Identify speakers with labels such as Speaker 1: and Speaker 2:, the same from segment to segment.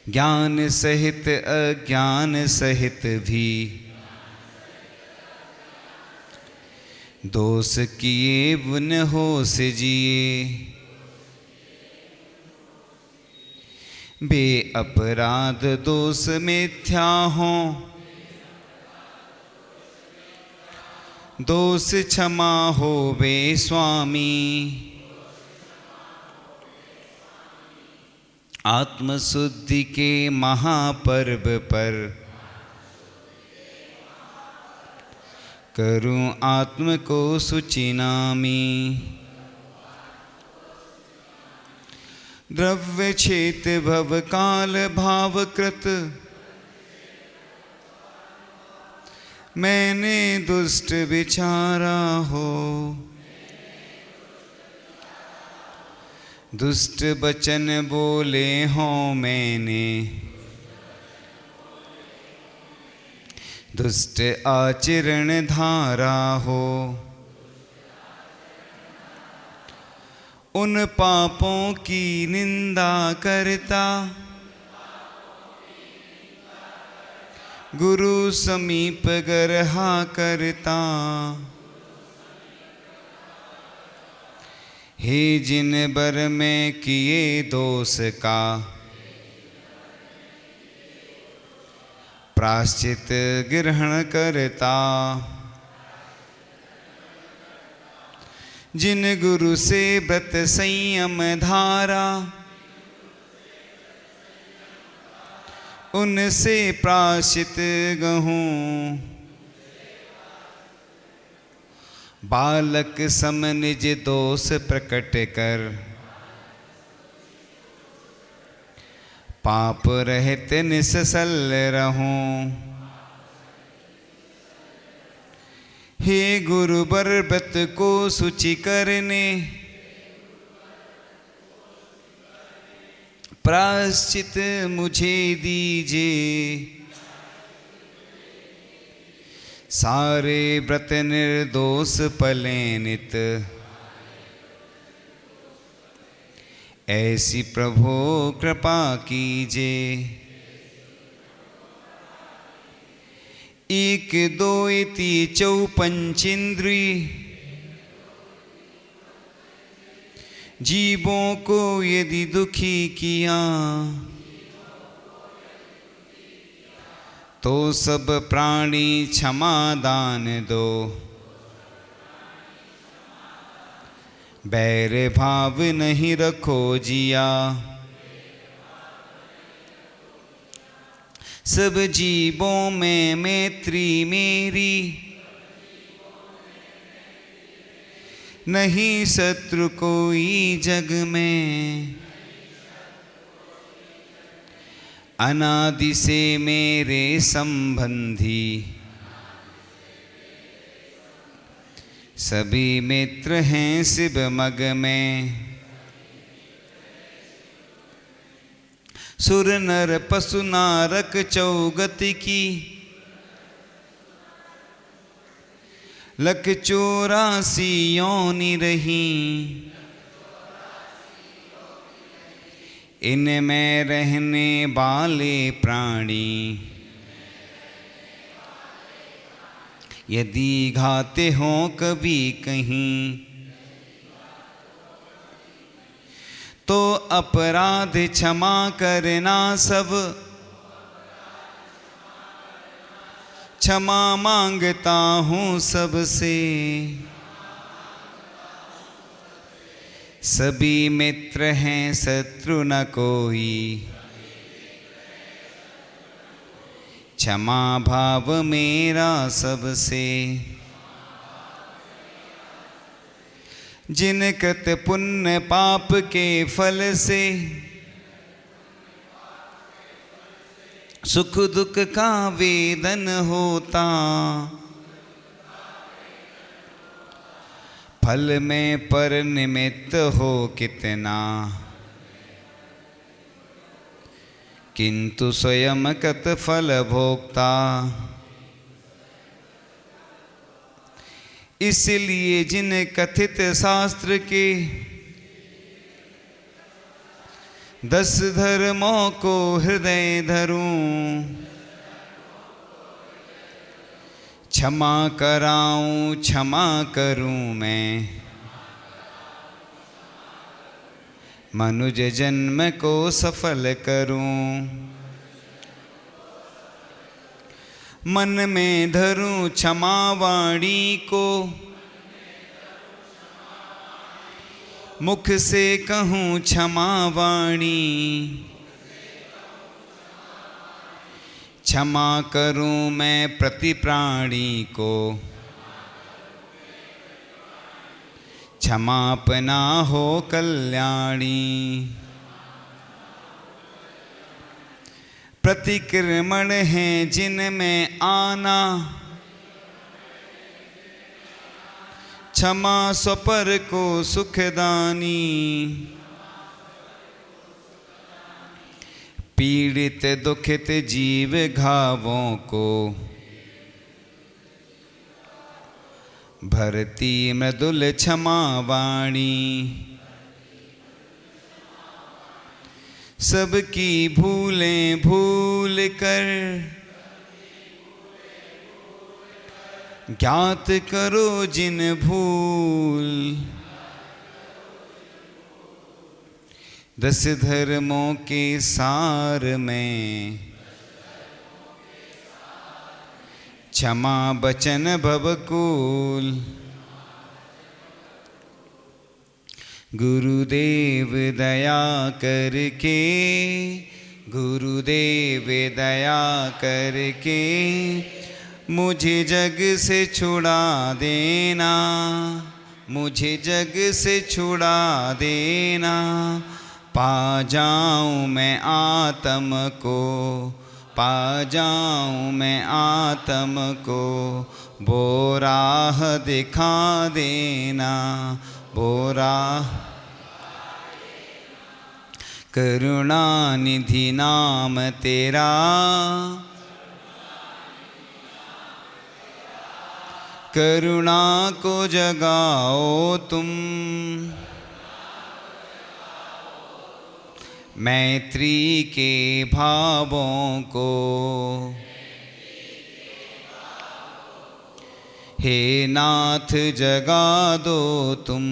Speaker 1: ज्ञान सहित अज्ञान सहित भी दोष किए बिन होश जिए। बे अपराध दोष मिथ्या हो, दोष क्षमा हो बे स्वामी। आत्मशुद्धि के महापर्व पर करूं आत्म को शुचिनामी। द्रव्य क्षेत भव काल भावकृत मैंने दुष्ट विचारा हो। दुष्ट वचन बोले हों मैंने, दुष्ट आचरण धारा हो। उन पापों की निंदा करता गुरु समीप गरहा करता। हे जिन बर में किए दोष का प्राश्चित ग्रहण करता। जिन गुरु से व्रत संयम धारा उनसे प्राश्चित गहूँ। बालक सम निज दोष प्रकट कर पाप रहित निश्चल रहूं। हे गुरु बर व्रत को शुचि करने प्रायश्चित मुझे दीजिए। सारे व्रत निर्दोष पले नित ऐसी प्रभु कृपा कीजिए। एक दो इति चौपंचेंद्री जीवों को यदि दुखी किया तो सब प्राणी क्षमा दान दो। बैर भाव नहीं रखो जिया, सब जीवों में मैत्री मेरी नहीं शत्रु कोई जग में। अनादि से मेरे संबंधी सभी मित्र हैं शिव मग में। सुर नर पशु नारक चौगति की लख 84 योनि रही। इनमें रहने वाले प्राणी यदि घाते हों कभी कहीं तो अपराध क्षमा करना सब। क्षमा मांगता हूँ सबसे, सभी मित्र हैं शत्रु न कोई। क्षमा भाव मेरा सबसे। जिन कृत पुण्य पाप के फल से सुख दुख का वेदन होता, फल में पर निमित्त हो कितना किंतु स्वयं कत फल भोक्ता। इसलिए जिन कथित शास्त्र के 10 धर्मों को हृदय धरूं, क्षमा कराऊं क्षमा करूं मैं, मनुज जन्म को सफल करूं। मन में धरूं क्षमा वाणी को, मुख से कहूँ क्षमा वाणी, क्षमा करूं मैं प्रति प्राणी को, क्षमापना हो कल्याणी। प्रतिक्रमण है जिनमें आना, क्षमा स्वपर को सुखदानी। पीड़ित दुखित जीव घावों को, भरती मृदुल क्षमा वाणी। सबकी भूलें भूल कर, ज्ञात करो जिन भूल। 10 धर्मों के सार में, क्षमा बचन भवकूल। गुरुदेव दया करके, गुरुदेव दया करके, मुझे जग से छुड़ा देना, मुझे जग से छुड़ा देना। पा जाऊं मैं आत्म को, पा जाऊं मैं आत्म को, वो राह दिखा देना, वो राह। करुणा निधि नाम तेरा, करुणा को जगाओ तुम। मैत्री के भावों को, हे नाथ जगा दो तुम।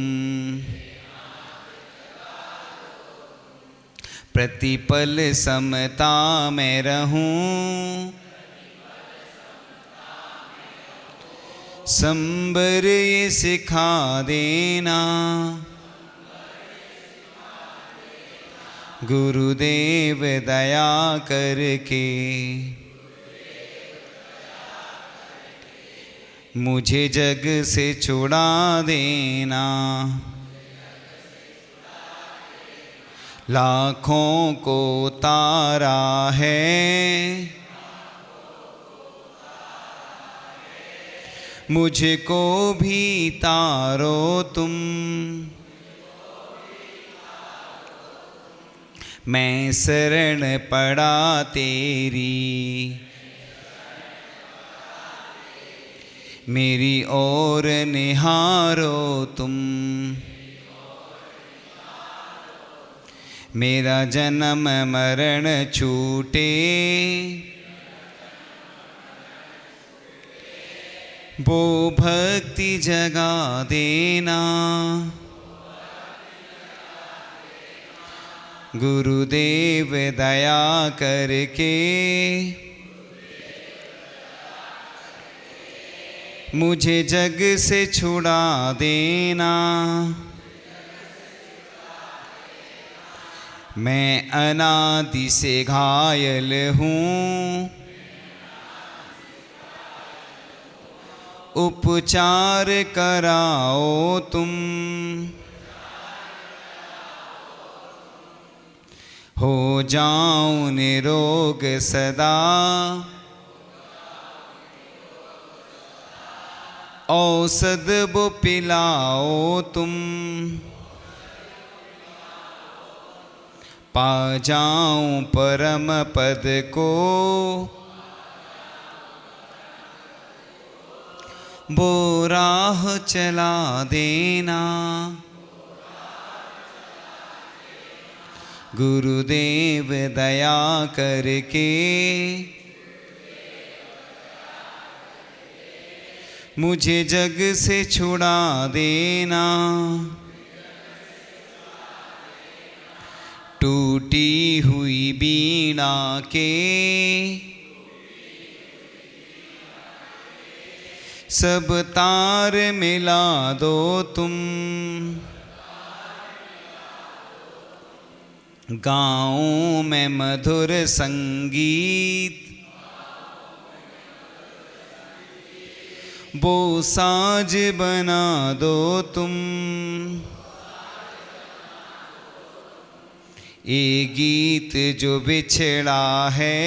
Speaker 1: प्रतिपल समता में रहूं, संबर ये सिखा देना। गुरुदेव दया करके, मुझे जग से छुड़ा देना। लाखों को तारा है, मुझको भी तारो तुम। मैं शरण पड़ा तेरी, मेरी ओर निहारो तुम। मेरा जन्म मरण छूटे, वो भक्ति जगा देना। गुरुदेव दया करके, मुझे जग से छुड़ा देना। मैं अनादि से घायल हूँ, उपचार कराओ तुम। हो जाऊं निरोग सदा, औषध वो पिलाओ तुम। पा जाऊं परम पद को, वो राह चला देना। गुरुदेव दया करके मुझे जग से छुड़ा देना। टूटी हुई बीड़ा के सब तार मिला दो तुम। गाऊं मैं मधुर संगीत वो साज बना दो तुम। ये गीत जो बिछड़ा है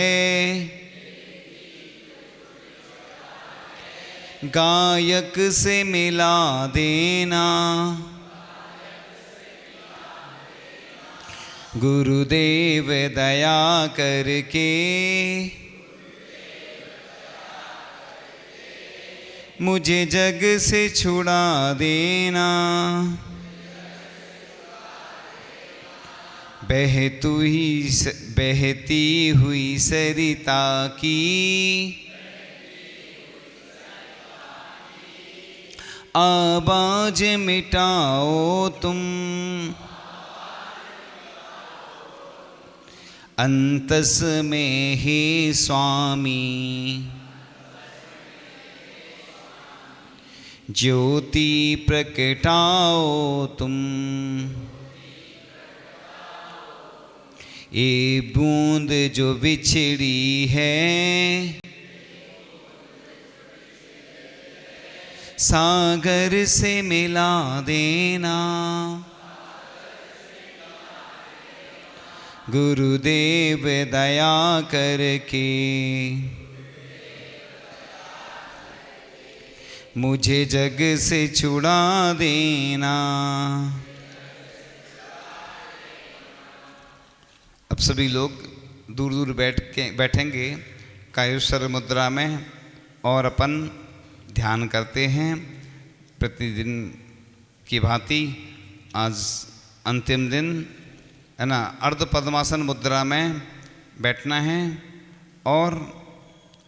Speaker 1: गायक से मिला देना। गुरुदेव दया करके मुझे जग से छुड़ा देना। बहती हुई सरिता की आवाज मिटाओ तुम। अंतस में ही स्वामी ज्योति प्रकटाओ तुम। ये बूंद जो बिछड़ी है सागर से मिला देना। गुरुदेव दया करके मुझे जग से छुड़ा देना। अब सभी लोग दूर दूर बैठेंगे कायेश्वर मुद्रा में और अपन ध्यान करते हैं। प्रतिदिन की भांति आज अंतिम दिन है ना, अर्ध पद्मासन मुद्रा में बैठना है और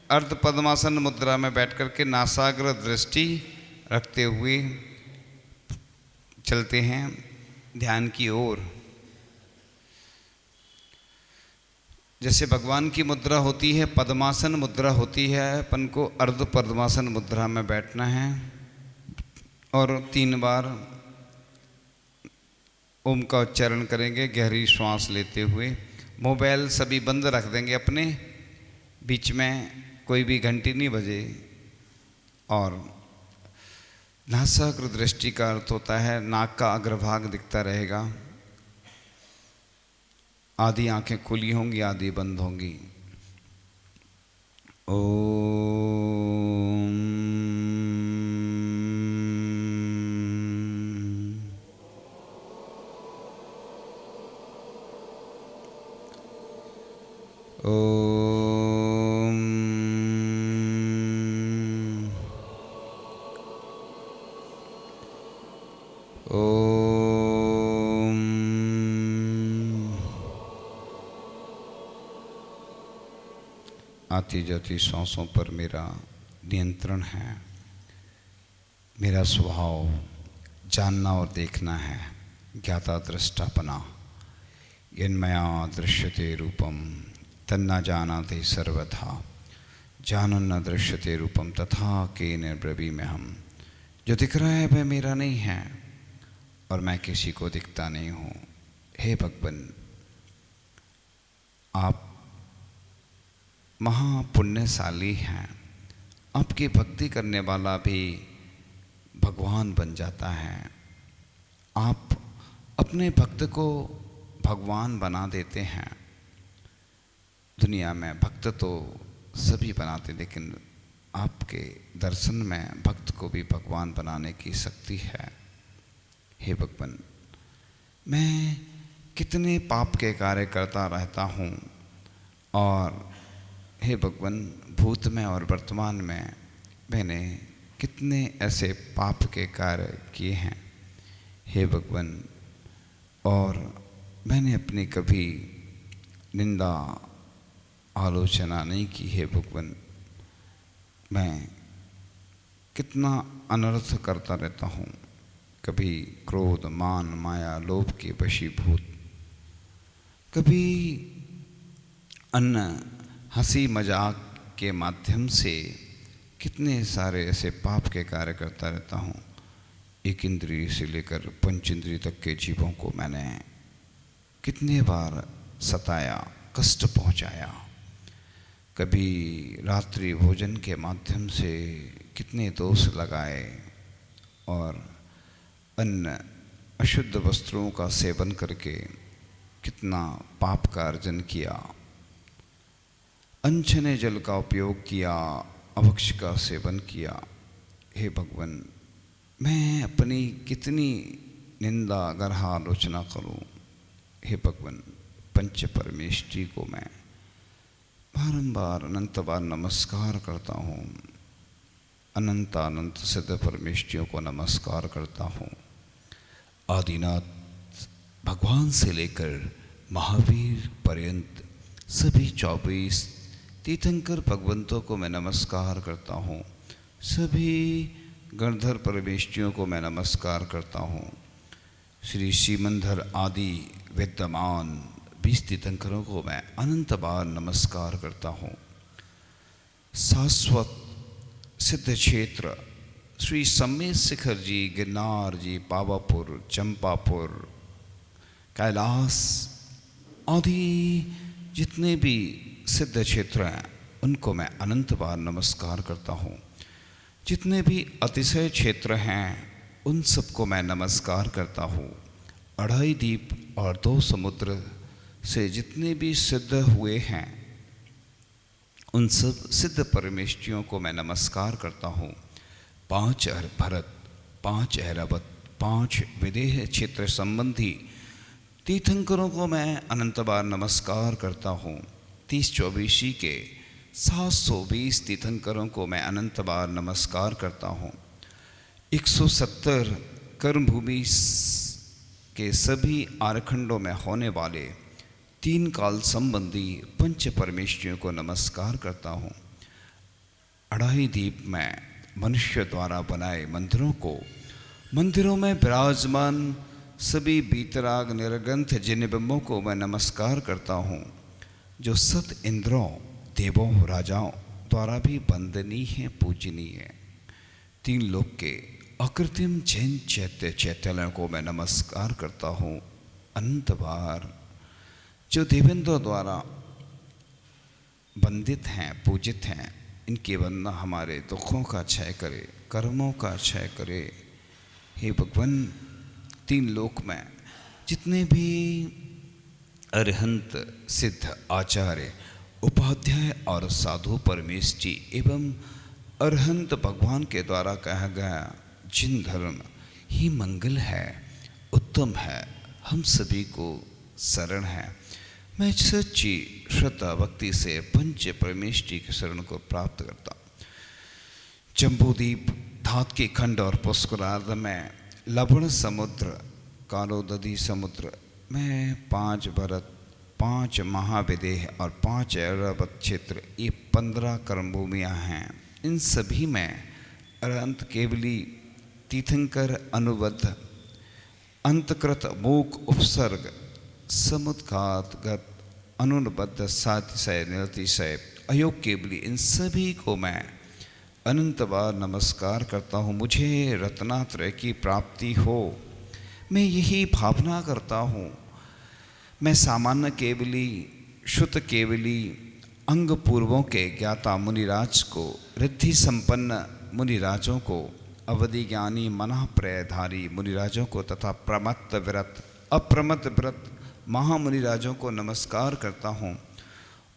Speaker 1: अर्ध पद्मासन मुद्रा में बैठ कर के नासाग्र दृष्टि रखते हुए चलते हैं ध्यान की ओर। जैसे भगवान की मुद्रा होती है, पद्मासन मुद्रा होती है, अपन को अर्ध पद्मासन मुद्रा में बैठना है और 3 बार ओम का उच्चारण करेंगे गहरी श्वास लेते हुए। मोबाइल सभी बंद रख देंगे अपने, बीच में कोई भी घंटी नहीं बजे। और नासाग्र दृष्टि का अर्थ होता है नाक का अग्रभाग दिखता रहेगा। आधी आंखें खुली होंगी, आधी बंद होंगी। ओम ओम ओम आती जाती सांसों पर मेरा नियंत्रण है। मेरा स्वभाव जानना और देखना है। ज्ञाता दृष्टापना यन्मया दृश्यते रूपम तन्ना जानाते सर्वथा जानन दृश्यते रूपम तथा केन ब्रवीम्यहम्। जो दिख रहा है वह मेरा नहीं है और मैं किसी को दिखता नहीं हूँ। हे भगवान, आप महापुण्यशाली हैं। आपकी भक्ति करने वाला भी भगवान बन जाता है। आप अपने भक्त को भगवान बना देते हैं। दुनिया में भक्त तो सभी बनाते, लेकिन आपके दर्शन में भक्त को भी भगवान बनाने की शक्ति है। हे भगवान, मैं कितने पाप के कार्य करता रहता हूँ और हे भगवान, भूत में और वर्तमान में मैंने कितने ऐसे पाप के कार्य किए हैं। हे भगवान, और मैंने अपनी कभी निंदा आलोचना नहीं की है भगवान। मैं कितना अनर्थ करता रहता हूँ, कभी क्रोध मान माया लोभ के वशीभूत, कभी अन्य हंसी मजाक के माध्यम से कितने सारे ऐसे पाप के कार्य करता रहता हूँ। एक इंद्रिय से लेकर पंच इंद्रिय तक के जीवों को मैंने कितने बार सताया, कष्ट पहुँचाया। कभी रात्रि भोजन के माध्यम से कितने दोष लगाए और अन्य अशुद्ध वस्त्रों का सेवन करके कितना पाप का अर्जन किया। अनछने जल का उपयोग किया, अभक्ष का सेवन किया। हे भगवान, मैं अपनी कितनी निंदा गरहा आलोचना करूं। हे भगवान, पंच परमेष्ठी को मैं बारंबार अनंत बार नमस्कार करता हूँ। अनंत अनंत सिद्ध परमेष्ठियों को नमस्कार करता हूँ। आदिनाथ भगवान से लेकर महावीर पर्यंत सभी 24 तीर्थंकर भगवंतों को मैं नमस्कार करता हूँ। सभी गणधर परमेष्ठियों को मैं नमस्कार करता हूँ। श्री सीमंधर आदि विद्यमान 20 तीर्थंकरों को मैं अनंत बार नमस्कार करता हूँ। शाश्वत सिद्ध क्षेत्र श्री सम्मेद शिखर जी, गिरनार जी, पावापुर, चंपापुर, कैलाश आदि जितने भी सिद्ध क्षेत्र हैं उनको मैं अनंत बार नमस्कार करता हूँ। जितने भी अतिशय क्षेत्र हैं उन सबको मैं नमस्कार करता हूँ। अढ़ाई द्वीप और 2 समुद्र से जितने भी सिद्ध हुए हैं उन सब सिद्ध परमेष्ठियों को मैं नमस्कार करता हूँ। 5 भरत, 5 ऐरावत, 5 विदेह क्षेत्र संबंधी तीर्थंकरों को मैं अनंत बार नमस्कार करता हूँ। 30-24 के 720 तीर्थंकरों को मैं अनंत बार नमस्कार करता हूँ। 170 कर्मभूमि के सभी आरखंडों में होने वाले 3 काल संबंधी पंच परमेष्ठियों को नमस्कार करता हूँ। अढ़ाई द्वीप में मनुष्य द्वारा बनाए मंदिरों को, मंदिरों में विराजमान सभी बीतराग निर्ग्रंथ जिन बिंबों को मैं नमस्कार करता हूँ, जो सत इंद्रों देवों राजाओं द्वारा भी वंदनीय है, पूजनीय है। 3 लोक के अकृत्रिम जैन चैत्यालयों को मैं नमस्कार करता हूँ अनंत बार, जो देवेंद्रों द्वारा वंदित हैं, पूजित हैं। इनकी वंदना हमारे दुखों का क्षय करे, कर्मों का क्षय करे। हे भगवान, 3 लोक में जितने भी अरहंत सिद्ध आचार्य उपाध्याय और साधु परमेष्ठी एवं अरहंत भगवान के द्वारा कहा गया जिन धर्म ही मंगल है, उत्तम है, हम सभी को शरण है, मैं सच्ची श्रद्धा भक्ति से पंच परमेष्ठी की शरण को प्राप्त करता। जम्बूद्वीप, धातकी खंड और पुष्करार्ध में लवण समुद्र, कालोदधी समुद्र में 5 भरत, 5 महाविदेह और 5 ऐरावत क्षेत्र, ये 15 कर्मभूमियाँ हैं। इन सभी में अरहंत केवली तीर्थंकर अनुबद्ध अंतकृत मूक उपसर्ग समुद्घातगत अनुबद्ध सातिशय निरतिशय अयोग केवली, इन सभी को मैं अनंत बार नमस्कार करता हूँ। मुझे रत्नात्रय की प्राप्ति हो, मैं यही भावना करता हूँ। मैं सामान्य केवली, शुद्ध केवली, अंग पूर्वों के ज्ञाता मुनिराज को, रिद्धि संपन्न मुनिराजों को, अवधि ज्ञानी मना प्रयधारी मुनिराजों को तथा प्रमत्त व्रत अप्रमत्त व्रत महामुनिराजों को नमस्कार करता हूँ।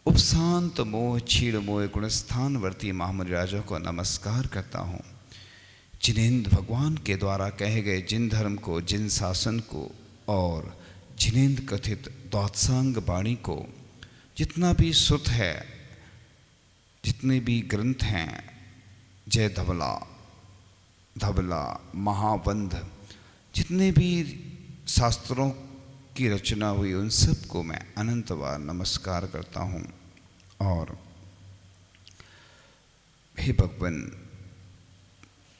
Speaker 1: उपशांत मोह क्षीण मोह गुणस्थानवर्ती महामुनिराजों को नमस्कार करता हूँ। जिनेन्द्र भगवान के द्वारा कहे गए जिन धर्म को, जिन शासन को और जिनेन्द्र कथित द्वादशांग वाणी को, जितना भी सुत है, जितने भी ग्रंथ हैं, जय धवला, धवला, महाबंध, जितने भी शास्त्रों की रचना हुई उन सब को मैं अनंत बार नमस्कार करता हूँ। और हे भगवान,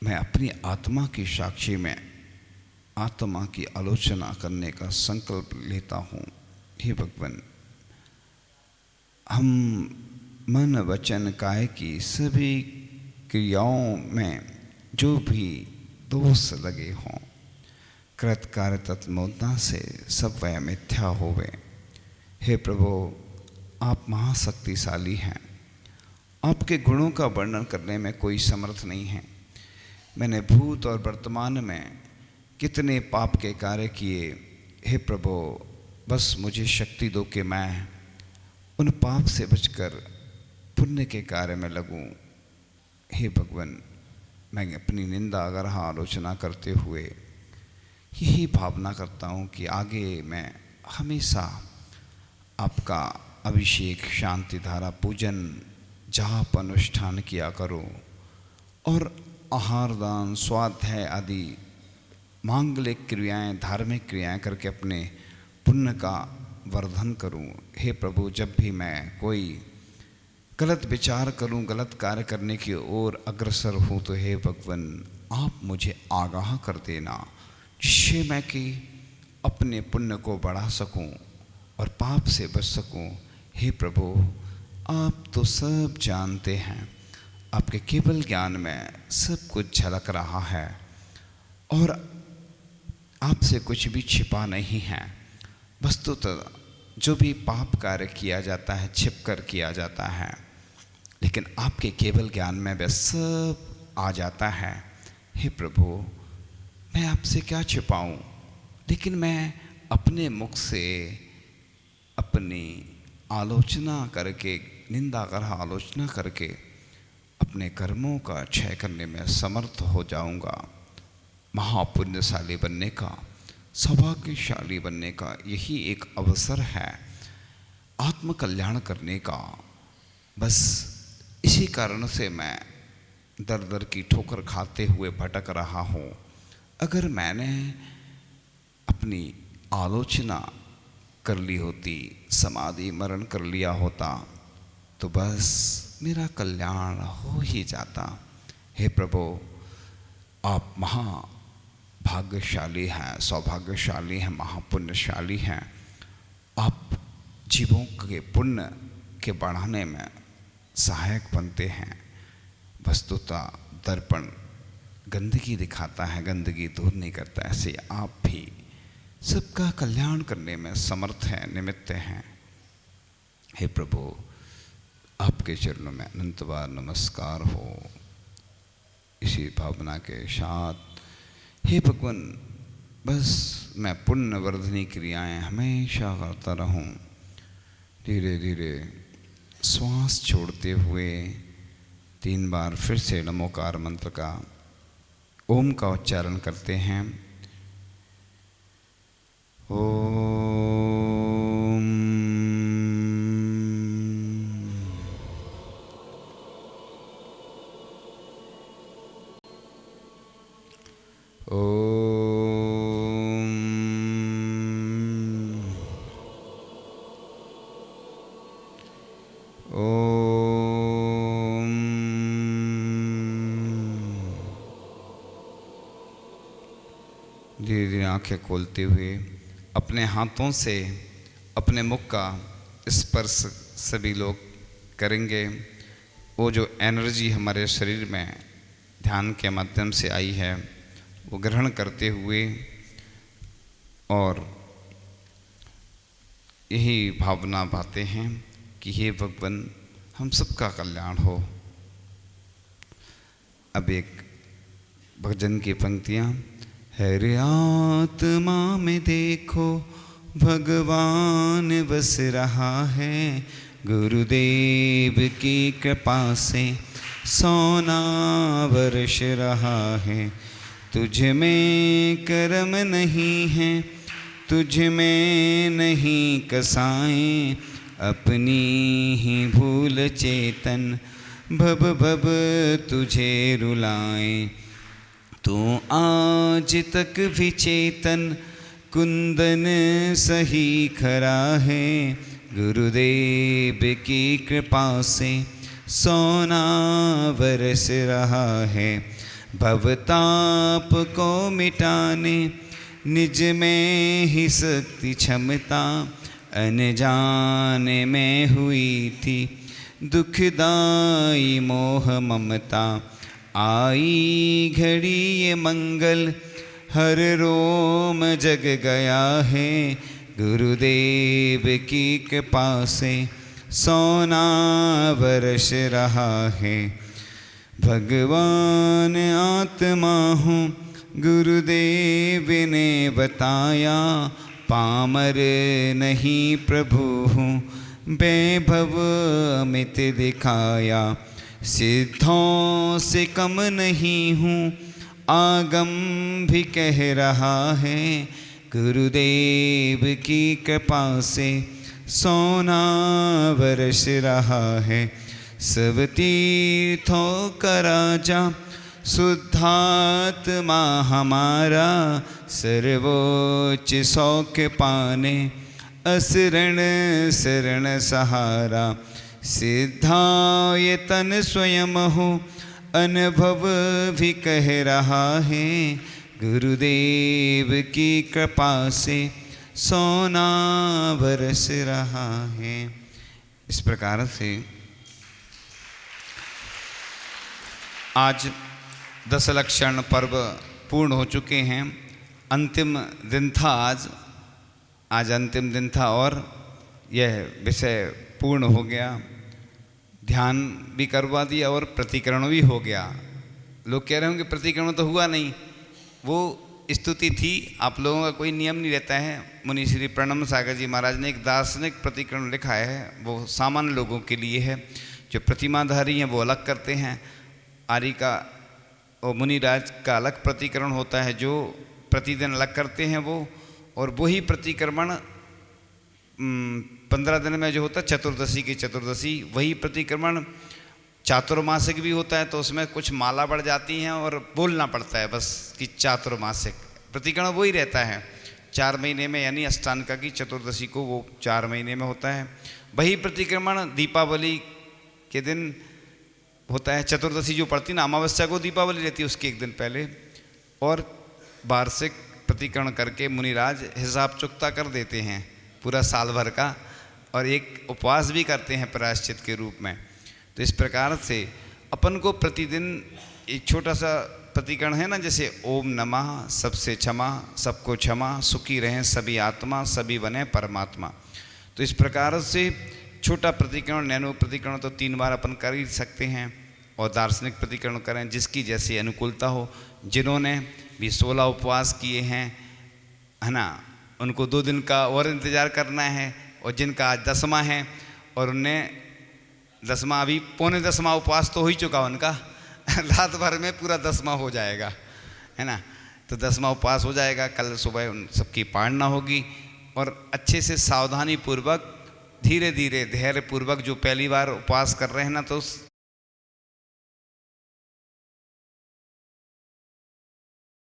Speaker 1: मैं अपनी आत्मा की साक्षी में आत्मा की आलोचना करने का संकल्प लेता हूँ। हे भगवान, हम मन वचन काय की सभी क्रियाओं में जो भी दोष लगे हों, कृत कार्य तत्मोदना से सब वह मिथ्या होवे। हे प्रभु, आप महाशक्तिशाली हैं। आपके गुणों का वर्णन करने में कोई समर्थ नहीं है। मैंने भूत और वर्तमान में कितने पाप के कार्य किए। हे प्रभु, बस मुझे शक्ति दो कि मैं उन पाप से बचकर पुण्य के कार्य में लगूं। हे भगवान, मैं अपनी निंदा अगर आलोचना करते हुए यही भावना करता हूँ कि आगे मैं हमेशा आपका अभिषेक, शांति धारा, पूजन, जाप अनुष्ठान किया करूँ और आहार दान, स्वाध्याय आदि मांगलिक क्रियाएं, धार्मिक क्रियाएं करके अपने पुण्य का वर्धन करूं। हे प्रभु, जब भी मैं कोई गलत विचार करूं, गलत कार्य करने की ओर अग्रसर हूं, तो हे भगवान, आप मुझे आगाह कर देना, जिससे मैं कि अपने पुण्य को बढ़ा सकूं और पाप से बच सकूं। हे प्रभु, आप तो सब जानते हैं। आपके केवल ज्ञान में सब कुछ झलक रहा है और आपसे कुछ भी छिपा नहीं है। वस्तुतः जो भी पाप कार्य किया जाता है छिप कर किया जाता है, लेकिन आपके केवल ज्ञान में वह सब आ जाता है। हे प्रभु, मैं आपसे क्या छिपाऊं, लेकिन मैं अपने मुख से अपनी आलोचना करके, निंदा कर आलोचना करके अपने कर्मों का क्षय करने में समर्थ हो जाऊंगा। महापुण्यशाली बनने का, सौभाग्यशाली बनने का यही एक अवसर है, आत्म कल्याण करने का। बस इसी कारण से मैं दर दर की ठोकर खाते हुए भटक रहा हूँ। अगर मैंने अपनी आलोचना कर ली होती, समाधि मरण कर लिया होता, तो बस मेरा कल्याण हो ही जाता। हे प्रभु, आप महाभाग्यशाली हैं, सौभाग्यशाली हैं, महापुण्यशाली हैं। आप जीवों के पुण्य के बढ़ाने में सहायक बनते हैं। वस्तुतः दर्पण गंदगी दिखाता है, गंदगी दूर नहीं करता। ऐसे आप भी सबका कल्याण करने में समर्थ हैं, निमित्त हैं। हे प्रभु, आपके चरणों में अनंत बार नमस्कार हो। इसी भावना के साथ हे भगवान, बस मैं पुण्य वर्धनी क्रियाएं हमेशा करता रहूं। धीरे धीरे श्वास छोड़ते हुए 3 बार फिर से नमोकार मंत्र का, ओम का उच्चारण करते हैं। ओम। ओम। ओम। धीरे धीरे आंखें खोलते हुए अपने हाथों से अपने मुख का स्पर्श सभी लोग करेंगे। वो जो एनर्जी हमारे शरीर में ध्यान के माध्यम से आई है, वो ग्रहण करते हुए और यही भावना भाते हैं कि हे भगवान, हम सबका कल्याण हो। अब एक भजन की पंक्तियाँ। हर आत्मा में देखो भगवान बस रहा है, गुरुदेव की कृपा से सोना बरस रहा है। तुझ में कर्म नहीं है, तुझ में नहीं कसाएं, अपनी ही भूल चेतन भब भब तुझे रुलाएं। तू आज तक भी चेतन कुंदन सही खरा है, गुरुदेव की कृपा से सोना बरस रहा है। भवताप को मिटाने निज में ही शक्ति क्षमता, अनजाने में हुई थी दुखदाई मोह ममता। आई घड़ी ये मंगल हर रोम जग गया है, गुरुदेव की कृपा से सोना बरस रहा है। भगवान आत्मा हूँ गुरुदेव ने बताया, पामर नहीं प्रभु हूँ वैभव अमित दिखाया। सिद्धों से कम नहीं हूँ आगम भी कह रहा है, गुरुदेव की कृपा से सोना बरस रहा है। सब तीर्थों का राजा शुद्धात्मा हमारा, सर्वोच्च सौख्य पाने असरण शरण सहारा। सिद्धाय तन स्वयं हो अनुभव भी कह रहा है, गुरुदेव की कृपा से सोना बरस रहा है। इस प्रकार से आज दशलक्षण पर्व पूर्ण हो चुके हैं। अंतिम दिन था आज अंतिम दिन था और यह विषय पूर्ण हो गया। ध्यान भी करवा दिया और प्रतिकरण भी हो गया। लोग कह रहे होंगे प्रतिकरण तो हुआ नहीं, वो स्तुति थी। आप लोगों का कोई नियम नहीं रहता है। मुनि श्री प्रणम सागर जी महाराज ने एक दार्शनिक प्रतिकरण लिखा है, वो सामान्य लोगों के लिए है। जो प्रतिमाधारी हैं वो अलग करते हैं, आर्य का और मुनिराज का अलग प्रतिकरण होता है जो प्रतिदिन अलग करते हैं वो। और वही प्रतिक्रमण 15 दिन में जो होता है चतुर्दशी की चतुर्दशी, वही प्रतिक्रमण चातुर्मासिक भी होता है। तो उसमें कुछ माला बढ़ जाती हैं और बोलना पड़ता है बस कि चातुर्मासिक। प्रतिक्रमण वही रहता है 4 महीने में, यानी अष्टानका की चतुर्दशी को वो 4 महीने में होता है। वही प्रतिक्रमण दीपावली के दिन होता है। चतुर्दशी जो पड़ती ना, अमावस्या को दीपावली रहती है उसके एक दिन पहले। और वार्षिक प्रतिक्रमण करके मुनिराज हिसाब चुकता कर देते हैं पूरा साल भर का, और एक उपवास भी करते हैं प्रायश्चित के रूप में। तो इस प्रकार से अपन को प्रतिदिन एक छोटा सा प्रतिकरण है ना, जैसे ओम नमः, सबसे क्षमा, सबको क्षमा, सुखी रहें सभी आत्मा, सभी बने परमात्मा। तो इस प्रकार से छोटा प्रतिकरण, नैनो प्रतिकरण तो 3 बार अपन कर ही सकते हैं, और दार्शनिक प्रतिकरण करें जिसकी जैसी अनुकूलता हो। जिन्होंने भी 16 उपवास किए हैं, है ना, उनको 2 दिन का और इंतज़ार करना है। और जिनका आज 10वां है और उन्हें 10वां, अभी पौने 10वां उपवास तो हो ही चुका उनका, रात भर में पूरा 10वां हो जाएगा, है ना। तो 10वां उपवास हो जाएगा। कल सुबह उन सबकी पालना होगी और अच्छे से सावधानी पूर्वक, धीरे धीरे, धैर्य पूर्वक, जो पहली बार उपवास कर रहे हैं ना, तो